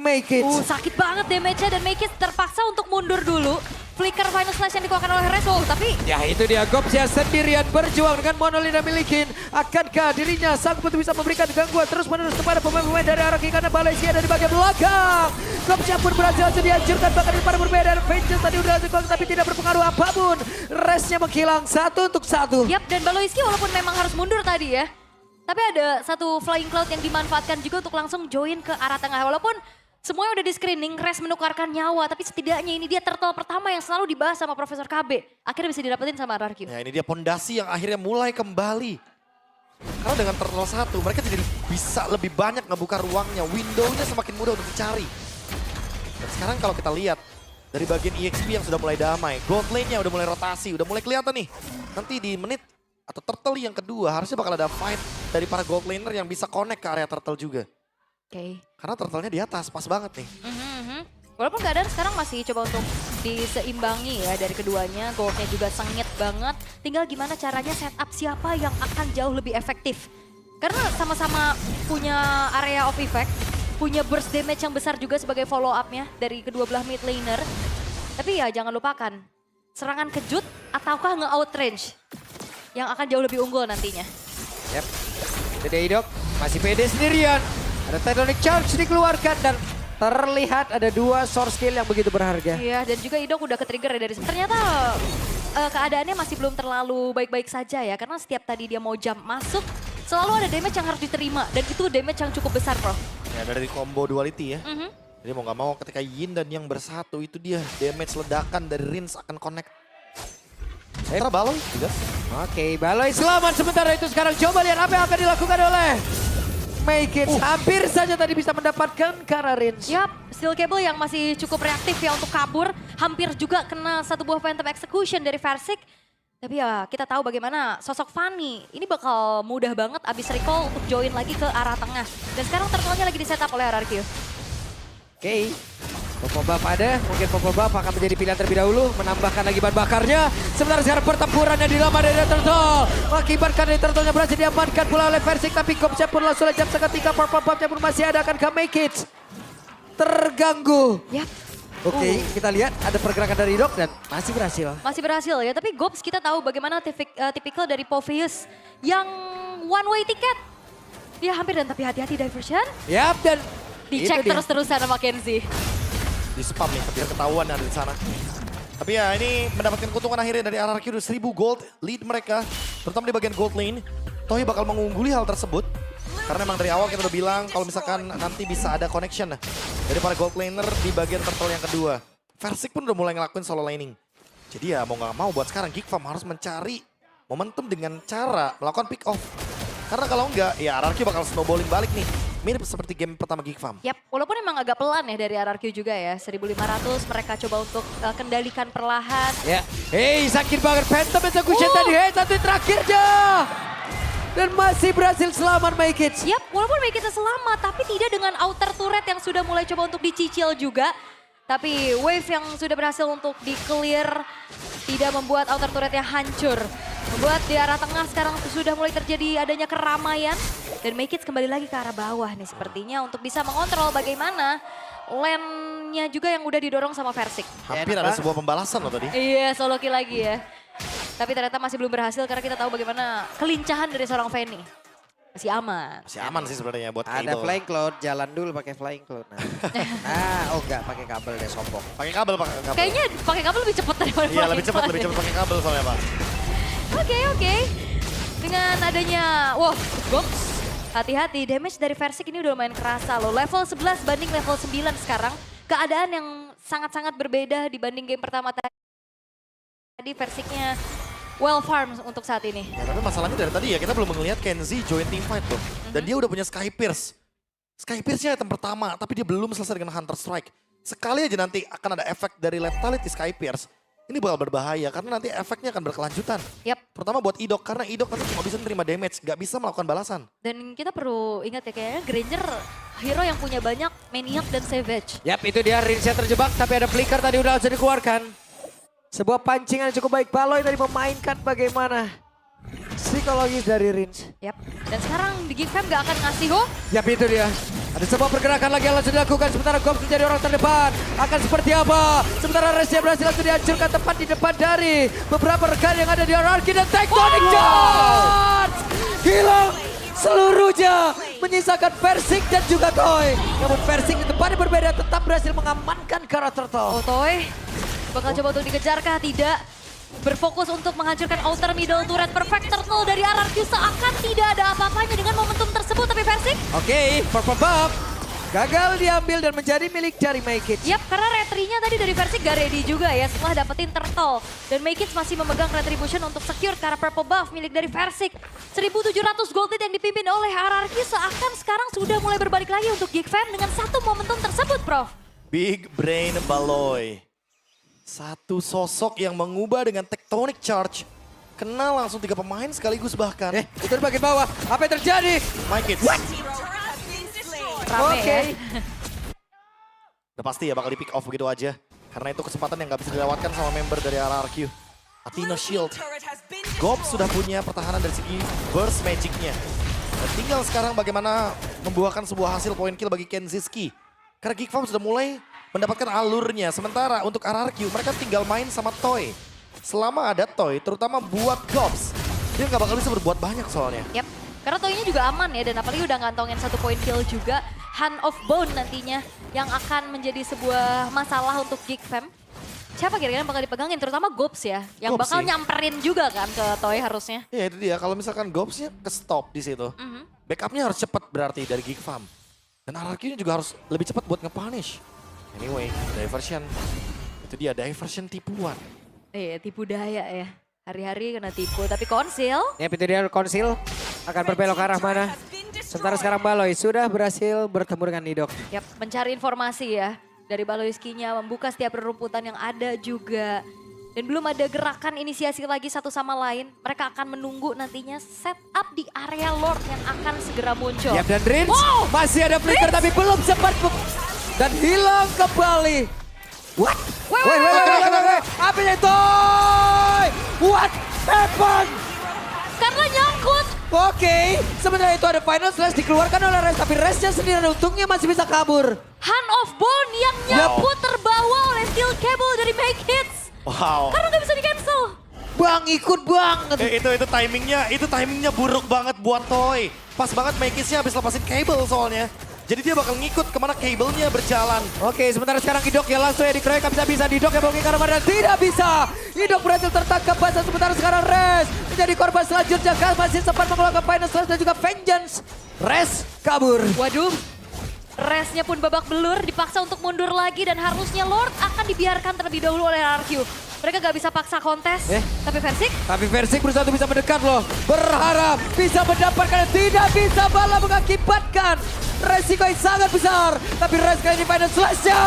Make It. Sakit banget damage-nya dan Make It terpaksa untuk mundur dulu. Flicker Final Slash yang dikeluarkan oleh Rezo, tapi... Ya itu dia, Gopsya sendirian berjuang dengan monolin yang milikin. Akankah dirinya sanggup untuk bisa memberikan gangguan terus-menerus kepada pemain-pemain dari arah kiri karena Valencia ada di bagian belakang. Gopsya pun berhasil dihancurkan bahkan di para berbeda. Vengeance tadi udah langsung tapi tidak berpengaruh apapun. Resnya menghilang 1-1. Yap, dan Baloiski walaupun memang harus mundur tadi ya. Tapi ada satu Flying Cloud yang dimanfaatkan juga untuk langsung join ke arah tengah. Walaupun semuanya udah di screening, Res menukarkan nyawa. Tapi setidaknya ini dia turtle pertama yang selalu dibahas sama Profesor KB. Akhirnya bisa didapetin sama RRQ. Ya ini dia pondasi yang akhirnya mulai kembali. Karena dengan turtle 1 mereka jadi bisa lebih banyak ngebuka ruangnya. Window-nya semakin mudah untuk dicari. Dan sekarang kalau kita lihat dari bagian EXP yang sudah mulai damai. Gold lane-nya udah mulai rotasi, udah mulai kelihatan nih. Nanti di menit atau turtle yang kedua harusnya bakal ada fight dari para gold laner yang bisa connect ke area turtle juga. Oke. Karena turtle-nya di atas, pas banget nih. Walaupun keadaan sekarang masih coba untuk diseimbangi ya dari keduanya. Goldnya juga sengit banget. Tinggal gimana caranya setup siapa yang akan jauh lebih efektif. Karena sama-sama punya area of effect. Punya burst damage yang besar juga sebagai follow up-nya dari kedua belah mid laner. Tapi ya jangan lupakan, serangan kejut ataukah nge-outrange yang akan jauh lebih unggul nantinya. Yap, itu dia Idok, masih pede sendirian. Ada Titanic Charge dikeluarkan dan terlihat ada 2 source skill yang begitu berharga. Iya, dan juga Idok udah ke-trigger ya dari ternyata keadaannya masih belum terlalu baik-baik saja ya. Karena setiap tadi dia mau jump masuk, selalu ada damage yang harus diterima. Dan itu damage yang cukup besar, Bro. Ya dari combo duality ya. Jadi mau gak mau ketika Yin dan Yang bersatu itu dia damage ledakan dari Rins akan connect. Karena Baloy juga. Oke, Baloy selamat sementara itu sekarang coba lihat apa yang akan dilakukan oleh Make It. Hampir saja tadi bisa mendapatkan karena Rins. Yap, Steel Cable yang masih cukup reaktif ya untuk kabur. Hampir juga kena satu buah Phantom Execution dari Versik. Tapi ya kita tahu bagaimana sosok Fanny ini bakal mudah banget abis recall untuk join lagi ke arah tengah. Dan sekarang turtle-nya lagi di setup oleh RRQ. Oke, Popo Buff ada, mungkin Popo Buff akan menjadi pilihan terlebih dahulu, menambahkan lagi bahan bakarnya. Sementara sekarang pertempuran yang dilamar dari Turtle, mengakibatkan dari Turtle-nya berhasil diamankan pula oleh Versik, tapi Gopsya pun langsung jam seketika, Purple Buff-nya pun masih ada, akankah Make It terganggu. Yap. Oke, kita lihat ada pergerakan dari Idok dan masih berhasil. Masih berhasil ya, tapi Gops kita tahu bagaimana tipikal dari Popheus yang one way ticket. Dia hampir dan tapi hati-hati diversion. Yap, dan Dicek itu dia. terus-terusan sama Kenzie. Di spam nih biar ketahuan ada di sana. Tapi ya ini mendapatkan keuntungan akhirnya dari RRQ 1000 gold lead mereka. Terutama di bagian gold lane. Tohi bakal mengungguli hal tersebut. Karena memang dari awal kita udah bilang kalau misalkan nanti bisa ada connection dari para gold laner di bagian turtle yang kedua. Versik pun udah mulai ngelakuin solo laning. Jadi ya mau gak mau buat sekarang Geek Farm harus mencari momentum dengan cara melakukan pick off. Karena kalau enggak ya RRQ bakal snowballing balik nih. Mirip seperti game pertama Geek Farm. Yap, walaupun emang agak pelan ya dari RRQ juga ya. 1500 mereka coba untuk kendalikan perlahan. Ya, hey sakit banget Phantom Execution tadi, hey satu terakhir dah. Dan masih berhasil selamat Make It. Yap, walaupun Make It selamat, tapi tidak dengan outer turret yang sudah mulai coba untuk dicicil juga. Tapi wave yang sudah berhasil untuk di-clear tidak membuat outer turretnya hancur. Membuat di arah tengah sekarang sudah mulai terjadi adanya keramaian. Dan Make It kembali lagi ke arah bawah nih sepertinya untuk bisa mengontrol bagaimana lane-nya juga yang udah didorong sama Versik. Hampir ada sebuah pembalasan loh tadi. Iya, solo kill lagi ya. Tapi ternyata masih belum berhasil karena kita tahu bagaimana kelincahan dari seorang Fanny. Masih aman. Masih aman sih sebenarnya buat Ada cable. Flying Cloud, jalan dulu pakai Flying Cloud. Oh enggak, pakai kabel deh sombong. Pakai kabel, pakai kabel. Kayaknya pakai kabel lebih cepat daripada Iya lebih cepat pakai kabel soalnya Pak. Oke. Dengan adanya, Gops. Hati-hati, damage dari Versik ini udah lumayan kerasa loh. Level 11 banding level 9 sekarang. Keadaan yang sangat-sangat berbeda dibanding game pertama tadi. Versiknya well farm untuk saat ini. Ya, tapi masalahnya dari tadi ya kita belum melihat Kenzie join team fight tuh. Dan dia udah punya Sky Pierce. Sky Pierce-nya item pertama, tapi dia belum selesai dengan Hunter Strike. Sekali aja nanti akan ada efek dari Lethality Sky Pierce. Ini bakal berbahaya karena nanti efeknya akan berkelanjutan. Yap. Terutama buat Idok, karena Idok nanti cuma bisa menerima damage, gak bisa melakukan balasan. Dan kita perlu ingat ya kayaknya Granger hero yang punya banyak Maniac dan Savage. Yap, itu dia Rinsnya terjebak tapi ada flicker tadi udah langsung dikeluarkan. Sebuah pancingan yang cukup baik. Baloy tadi memainkan bagaimana psikologis dari Rins. Yap. Dan sekarang di Geek Fam gak akan ngasih hook. Yap, itu dia. Ada sebuah pergerakan lagi yang langsung dilakukan. Sementara Gops menjadi orang terdepan. Akan seperti apa? Sementara Resnya berhasil langsung dihancurkan tepat di depan dari beberapa rekan yang ada di Hierarchy dan Tectonic Charge. Hilang seluruhnya. Menyisakan Versik dan juga Toy. Namun Versik di tempatnya berbeda tetap berhasil mengamankan karakter Turtle. Oh Toy, bakal coba untuk dikejar kah? Tidak. Berfokus untuk menghancurkan outer middle turret perfect turtle dari RRQ seakan tidak ada apa-apanya dengan momentum tersebut. Tapi Versik? Oke, Purple Buff gagal diambil dan menjadi milik dari Maykits. Yap, karena retrinya tadi dari Versik gak ready juga ya setelah dapetin turtle. Dan Maykits masih memegang retribution untuk secure karena purple buff milik dari Versik. 1.700 gold lead yang dipimpin oleh RRQ seakan sekarang sudah mulai berbalik lagi untuk Geek Fam dengan satu momentum tersebut, Prof. Big Brain Baloy. Satu sosok yang mengubah dengan Tectonic Charge. Kena langsung 3 pemain sekaligus bahkan. Itu di bagian bawah. Apa yang terjadi? Maykits. Rame Oke. ya. Udah pasti ya bakal di pick off begitu aja. Karena itu kesempatan yang gak bisa dilewatkan sama member dari RRQ. Athena Shield. Gob sudah punya pertahanan dari segi burst magic-nya. Dan tinggal sekarang bagaimana membuahkan sebuah hasil point kill bagi Kenziski. Karena Geek Fam sudah mulai mendapatkan alurnya. Sementara untuk RRQ mereka tinggal main sama Toy. Selama ada Toy, terutama buat Gobs, dia gak bakal bisa berbuat banyak soalnya. Yap, karena Toy-nya juga aman ya dan apalagi udah ngantongin 1 point kill juga. Hand of Bone nantinya yang akan menjadi sebuah masalah untuk Geek Fam. Siapa kira-kira yang bakal dipegangin? Terutama Gobs ya, yang Gobs bakal sih. nyamperin juga kan ke Toy harusnya. Ya itu dia, kalau misalkan Gobsnya ke stop di situ, backupnya harus cepat berarti dari Geek Fam. Dan RRQ-nya juga harus lebih cepat buat nge-punish. Anyway, diversion. Itu dia, diversion tipuan. Iya, tipu daya ya. Hari-hari kena tipu, tapi konsil. Ya, itu dia konsil akan berbelok ke arah mana. Sementara sekarang Baloy sudah berhasil bertemu dengan Nidok. Yap, mencari informasi ya. Dari Baloyskinya, membuka setiap rerumputan yang ada juga. Dan belum ada gerakan inisiasi lagi satu sama lain. Mereka akan menunggu nantinya setup di area Lord yang akan segera muncul. Yap, dan Rins Wow! masih ada flicker tapi belum sempat dan hilang kembali. What? Wait. Apa itu? What happened? Karena nyangkut. Oke, sebenarnya itu ada final slash dikeluarkan oleh Res, tapi Resnya sendiri untungnya masih bisa kabur. Hand of Bone yang nyangkut terbawa oleh steel cable dari Maykits. Wow. Karena nggak bisa di-cancel. Bang, ikut bang. Itu timingnya buruk banget buat Toy. Pas banget Maykitsnya habis lepasin cable soalnya. Jadi dia bakal ngikut kemana kabelnya berjalan. Oke, sementara sekarang Idok yang langsung ya dikeroyok bisa Idok yang bongkar dan tidak bisa. Idok berhasil tertangkap basah sementara sekarang Res menjadi korban selanjutnya. Gas masih sempat mengeluarkan final slash dan juga vengeance. Res kabur. Waduh. Resnya pun babak belur, dipaksa untuk mundur lagi dan harusnya Lord akan dibiarkan terlebih dahulu oleh RRQ. Mereka gak bisa paksa kontes, tapi Versik Tapi Versik berusaha untuk bisa mendekat loh. Berharap bisa mendapatkan, tidak bisa, malah mengakibatkan resiko yang sangat besar. Tapi Res kali ini final slash-nya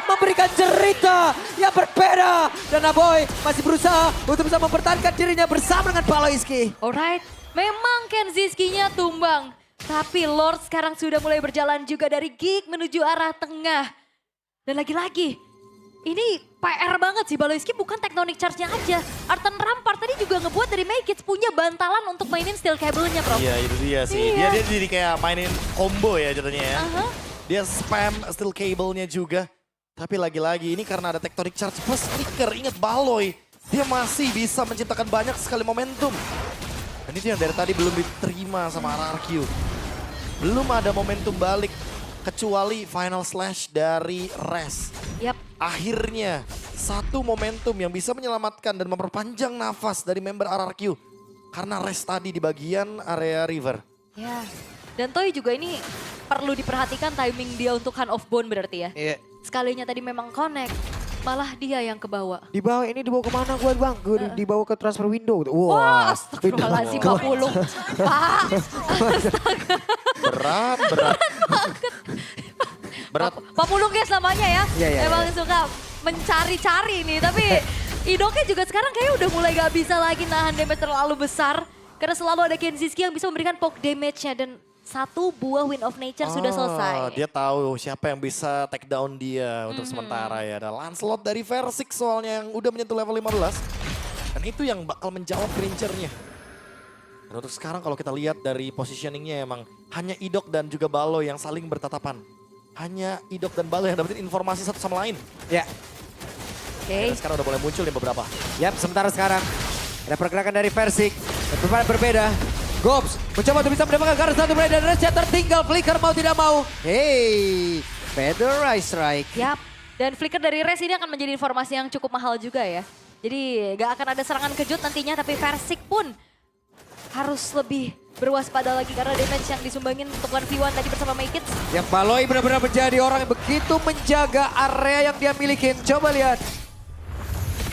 memberikan cerita yang berbeda. Dan Naboy masih berusaha untuk bisa mempertahankan dirinya bersama dengan Baloyski. Alright, memang Kenziski-nya tumbang. Tapi Lord sekarang sudah mulai berjalan juga dari Geek menuju arah tengah. Dan lagi-lagi, ini PR banget sih Baloyski bukan Tectonic Charge-nya aja. Arten Rampart tadi juga ngebuat dari Maykits punya bantalan untuk mainin steel cable-nya, Bro. Iya itu dia sih. Iya. Dia jadi kayak mainin combo ya jadinya ya. Aha. Dia spam steel cable-nya juga. Tapi lagi-lagi ini karena ada Tectonic Charge plus flicker. Ingat Baloy, dia masih bisa menciptakan banyak sekali momentum. Dan itu yang dari tadi belum diterima sama RRQ. Belum ada momentum balik kecuali final slash dari Res. Yap. Akhirnya satu momentum yang bisa menyelamatkan dan memperpanjang nafas dari member RRQ. Karena Res tadi di bagian area river. Ya. Dan Toy juga ini perlu diperhatikan timing dia untuk Hand of Bone berarti ya. Iya. Sekalinya tadi memang connect, malah dia yang kebawa. Dibawa kemana gue bang? Gue dibawa ke transfer window. Wah, astagfirullahaladzim Pak Pulung. Pak, Berat. Berat. Pak Pulung guys namanya ya. Iya. Emang suka mencari-cari nih. Tapi Idoknya juga sekarang kayaknya udah mulai gak bisa lagi nahan damage terlalu besar. Karena selalu ada Kenziski yang bisa memberikan poke damage-nya. Dan satu buah Wind of Nature sudah selesai. Dia tahu siapa yang bisa take down dia untuk sementara ya. Ada Lancelot dari Versik soalnya yang udah menyentuh level 15. Dan itu yang bakal menjawab clinchernya. Dan untuk sekarang kalau kita lihat dari positioningnya emang hanya Idok dan juga Balo yang saling bertatapan. Hanya Idok dan Balo yang dapetin informasi satu sama lain. Ya, Oke. Dan sekarang udah mulai muncul nih beberapa. yap, sementara sekarang ada pergerakan dari Versik. Berbeda. Gobs mencoba untuk bisa mendapatkan karena satu play dan Resya tertinggal. Flicker mau tidak mau. Hey, Feather Strike. Yap. Dan flicker dari Res ini akan menjadi informasi yang cukup mahal juga ya. Jadi gak akan ada serangan kejut nantinya, tapi Versik pun harus lebih berwaspada lagi karena damage yang disumbangin untuk 1v1 tadi bersama Maykits. Yang Baloi benar-benar menjadi orang yang begitu menjaga area yang dia milikin. Coba lihat.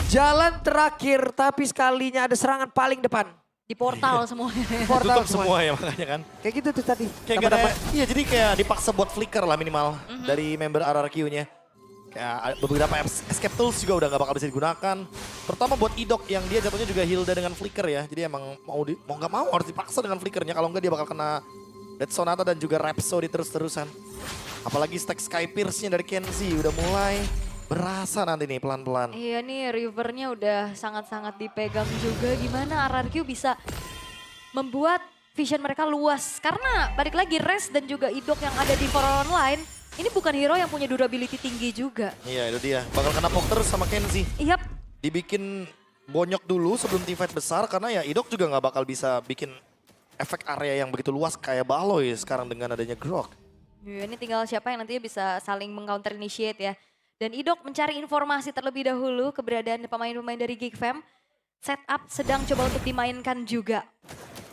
Jalan terakhir tapi sekalinya ada serangan paling depan. Di portal semuanya. Portal Tutup semua ya makanya kan. Kayak gitu tuh tadi. Kayak gak ada, iya jadi kayak dipaksa buat flicker lah minimal dari member RRQ-nya. Kayak beberapa escape tools juga udah gak bakal bisa digunakan. Terutama buat Idok yang dia jatuhnya juga Hilda dengan flicker ya. Jadi emang mau gak mau harus dipaksa dengan flickernya. Kalau enggak dia bakal kena Dead Sonata dan juga Rhapsody terus-terusan. Apalagi stack Sky Pierce-nya dari Kenzie udah mulai berasa nanti nih pelan-pelan. Iya nih Rivernya udah sangat-sangat dipegang juga. Gimana RRQ bisa membuat vision mereka luas. Karena balik lagi Res dan juga Idok yang ada di For Online. Ini bukan hero yang punya durability tinggi juga. Iya itu dia, bakal kena poke terus sama Kenzie. Yap. Dibikin bonyok dulu sebelum teamfight besar karena ya Idok juga nggak bakal bisa bikin efek area yang begitu luas kayak Baloy sekarang dengan adanya Grok. Ya, ini tinggal siapa yang nantinya bisa saling meng-counter initiate ya. Dan Idok mencari informasi terlebih dahulu keberadaan pemain-pemain dari Geek Fam. Setup sedang coba untuk dimainkan juga.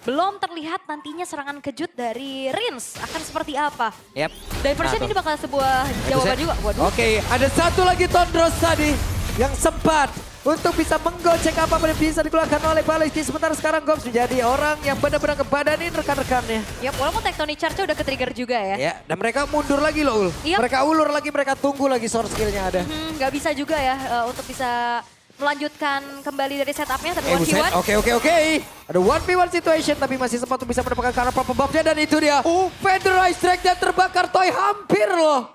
Belum terlihat nantinya serangan kejut dari Rins akan seperti apa. Yap. Diversion Nah, ini bakal sebuah jawaban juga. Waduh. Oke, ada satu lagi Tondros tadi yang sempat untuk bisa menggocek apa yang bisa dikeluarkan oleh Balesti. Sementara sekarang Gobs menjadi orang yang benar-benar ngebadanin rekan-rekannya. Ya walaupun Tectonic Charge udah ke-trigger juga ya. Ya, dan mereka mundur lagi loh Ul. Yap. Mereka ulur lagi, mereka tunggu lagi source skillnya ada. Nggak bisa juga ya untuk bisa melanjutkan kembali dari setupnya tapi 1v1. Oke. Ada 1v1 situation tapi masih sempat untuk bisa mendapatkan karena pop-up-nya dan itu dia. Featherized Strike dan terbakar Toy hampir loh.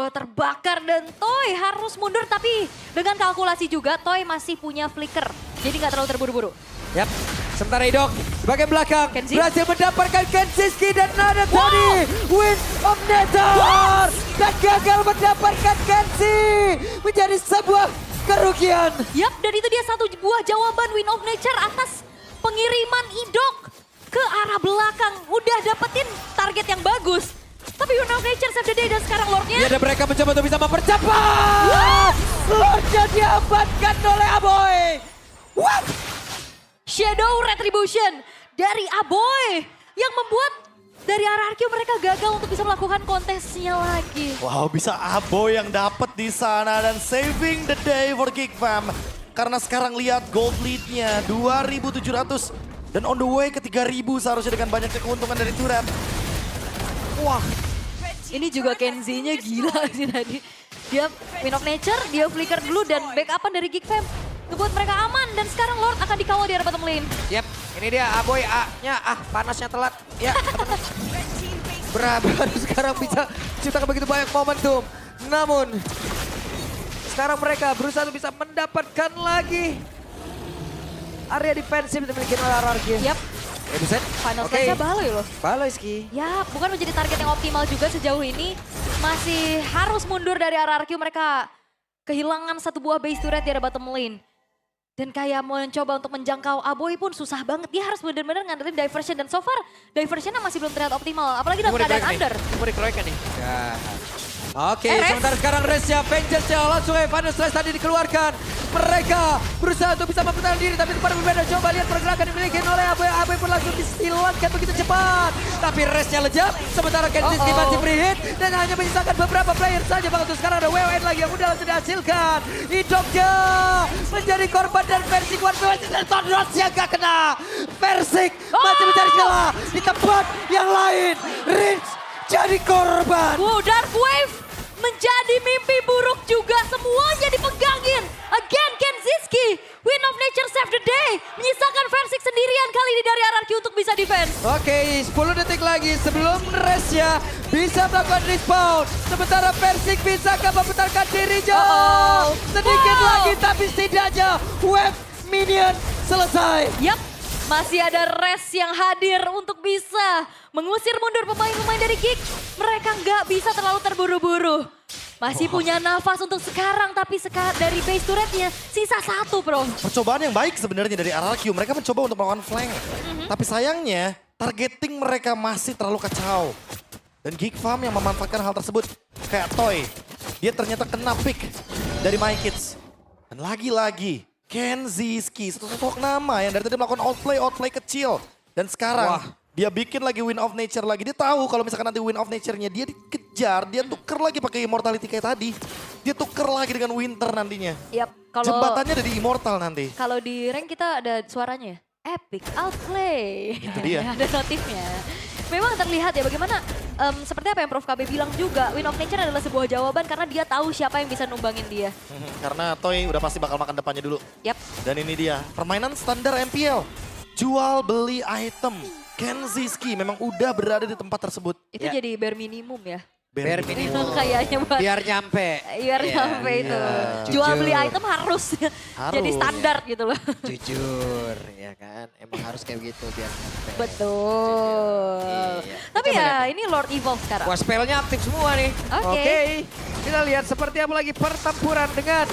Terbakar dan Toy harus mundur tapi dengan kalkulasi juga Toy masih punya flicker. Jadi nggak terlalu terburu-buru. Yap, sementara Idok di bagian belakang Kenzie. berhasil mendapatkan Kenziski dan Nada tadi. Wind of Nether dan gagal mendapatkan Kenzie. Menjadi sebuah kerugian. Yap, dan itu dia satu buah jawaban Wind of Nature atas pengiriman Idok ke arah belakang. Udah dapetin target yang bagus. Tapi Wind of Nature save the day dan sekarang Lordnya. Ya, dan mereka mencoba untuk bisa mempercepat. Lordnya diamankan oleh Aboy. What? Shadow Retribution dari Aboy yang membuat dari RRQ mereka gagal untuk bisa melakukan kontesnya lagi. Wow, bisa Abo yang dapat di sana dan saving the day for Geek Fam. Karena sekarang lihat gold lead-nya 2.700 dan on the way ke 3.000 seharusnya dengan banyaknya keuntungan dari turret. Wah, ini juga Kenzie-nya gila sih tadi. Dia Wind of Nature, dia flicker dulu dan backupan dari Geek Fam. Ngebuat mereka aman dan sekarang Lord akan dikawal di area bottom lane. Yap, ini dia Aboy A-nya. Panasnya telat. Ya. Baru sekarang bisa ciptakan begitu banyak momentum. Namun sekarang mereka berusaha untuk bisa mendapatkan lagi area defensif yang dimiliki oleh RRQ. Yap, Buset. final Oke. stage-nya Baloy loh. Baloy Ski. Ya, bukan menjadi target yang optimal juga sejauh ini. Masih harus mundur dari RRQ, mereka kehilangan satu buah base turret di area bottom lane. Dan kayak mau mencoba untuk menjangkau Aboy pun susah banget. Dia harus benar-benar ngandelin diversion dan so far diversionnya masih belum terlihat optimal. Apalagi dalam keadaan under. Mau dikeluarkan nih. Ya. Oke, Res. sementara sekarang Resya, Vengeance-nya langsung Evander Stress tadi dikeluarkan. Mereka berusaha untuk bisa mempertahankan diri, tapi tempat berbeda. Coba lihat pergerakan dimiliki oleh Aboy. Aboy pun langsung dihilangkan begitu cepat. Tapi Resnya lejap, sementara Kenziski masih free hit. Dan hanya menyisakan beberapa player saja. Bahkan untuk sekarang ada WWN lagi yang udah langsung dihasilkan. Idoknya menjadi korban dan Versik One v1 dan Tondros yang gak kena. Versik masih mencari celah di tempat yang lain. Rins jadi korban. Wow, Dark Wave menjadi mimpi buruk juga. Semuanya dipegangin. Again Kenziski, Wind of Nature save the day. Menyisakan Versik sendirian kali ini dari RRQ untuk bisa defense. Oke, 10 detik lagi sebelum Resya bisa melakukan respawn. Sementara Versik bisa mempertahankan dirinya. Sedikit Wow. lagi tapi setidaknya wave minion selesai. Yap, Masih ada Res yang hadir untuk bisa mengusir mundur pemain-pemain dari Geek. Mereka nggak bisa terlalu terburu-buru. Masih punya nafas untuk sekarang, tapi dari base turretnya sisa 1 bro. Percobaan yang baik sebenarnya dari RRQ. Mereka mencoba untuk melakukan flank. Tapi sayangnya targeting mereka masih terlalu kacau. Dan Geek Farm yang memanfaatkan hal tersebut. Kayak Toy. Dia ternyata kena pick dari My Kids. Dan lagi-lagi Kenziski, satu sosok nama yang dari tadi melakukan outplay kecil. Dan sekarang dia bikin lagi Wind of Nature lagi. Dia tahu kalau misalkan nanti Wind of Nature-nya dia dikejar, dia tuker lagi pakai Immortality kayak tadi. Dia tuker lagi dengan Winter nantinya. Yap, kalau Jembatannya ada di Immortal nanti. kalau di rank kita ada suaranya. Epic outplay. Itu dia. Ada notifnya. Memang terlihat ya bagaimana seperti apa yang Prof KB bilang juga, Wind of Nature adalah sebuah jawaban karena dia tahu siapa yang bisa numbangin dia. Karena Toy udah pasti bakal makan depannya dulu. Yap. Dan ini dia, permainan standar MPL. Jual beli item. Kenziski memang udah berada di tempat tersebut. Itu Ya. jadi bare minimum ya. Bare minimum. Kayaknya buat Biar nyampe. biar nyampe itu. Jujur. Jual beli item harus jadi standar gitu loh. Jujur, ya kan. Emang harus kayak begitu biar nyampe. Betul. Iya. Tapi Coba ya lihat. ini Lord Evolve sekarang. Wah, spellnya aktif semua nih. Oke. Kita lihat seperti apa lagi pertempuran dengan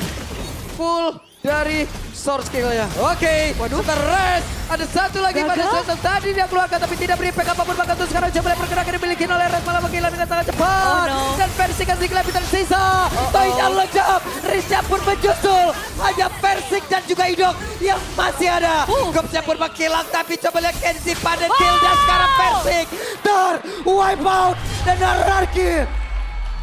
full dari source skill-nya. Oke, waduh, Res. Ada satu lagi pada Gagal? saat tadi dia keluarkan tapi tidak berimpact apapun. Bahkan tuh sekarang coba pergerakan dimiliki oleh Res malah menghilang dengan sangat cepat. Oh, no. Dan versi kasih lebih tersisa. Toynya lejap, Riznya pun menyusul. Hanya Persik dan juga Idok yang masih ada. Gopsnya pun menghilang tapi coba lihat Kenzie pada kill dan sekarang Persik wipe out dan Ararki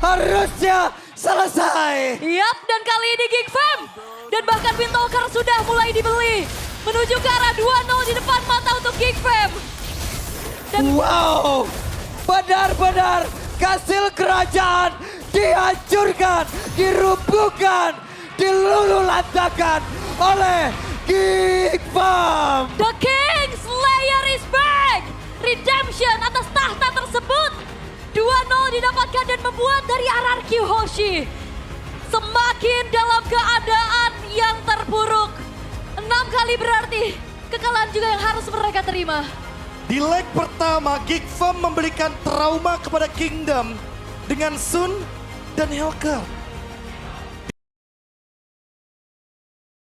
harusnya selesai. Yap, dan kali ini Geek Fam dan bahkan Windtalker sudah mulai dibeli. Menuju ke arah 2-0 di depan mata untuk Geek Fam. Dan Wow, benar-benar kastil kerajaan dihancurkan, dirubuhkan, dilululantakan oleh Geek Farm. The King Slayer is back. Redemption atas tahta tersebut. 2-0 didapatkan dan membuat dari RRQ Hoshi semakin dalam keadaan yang terburuk. 6 kali berarti kekalahan juga yang harus mereka terima. Di leg pertama, Geek Farm memberikan trauma kepada Kingdom dengan Sun dan Helker.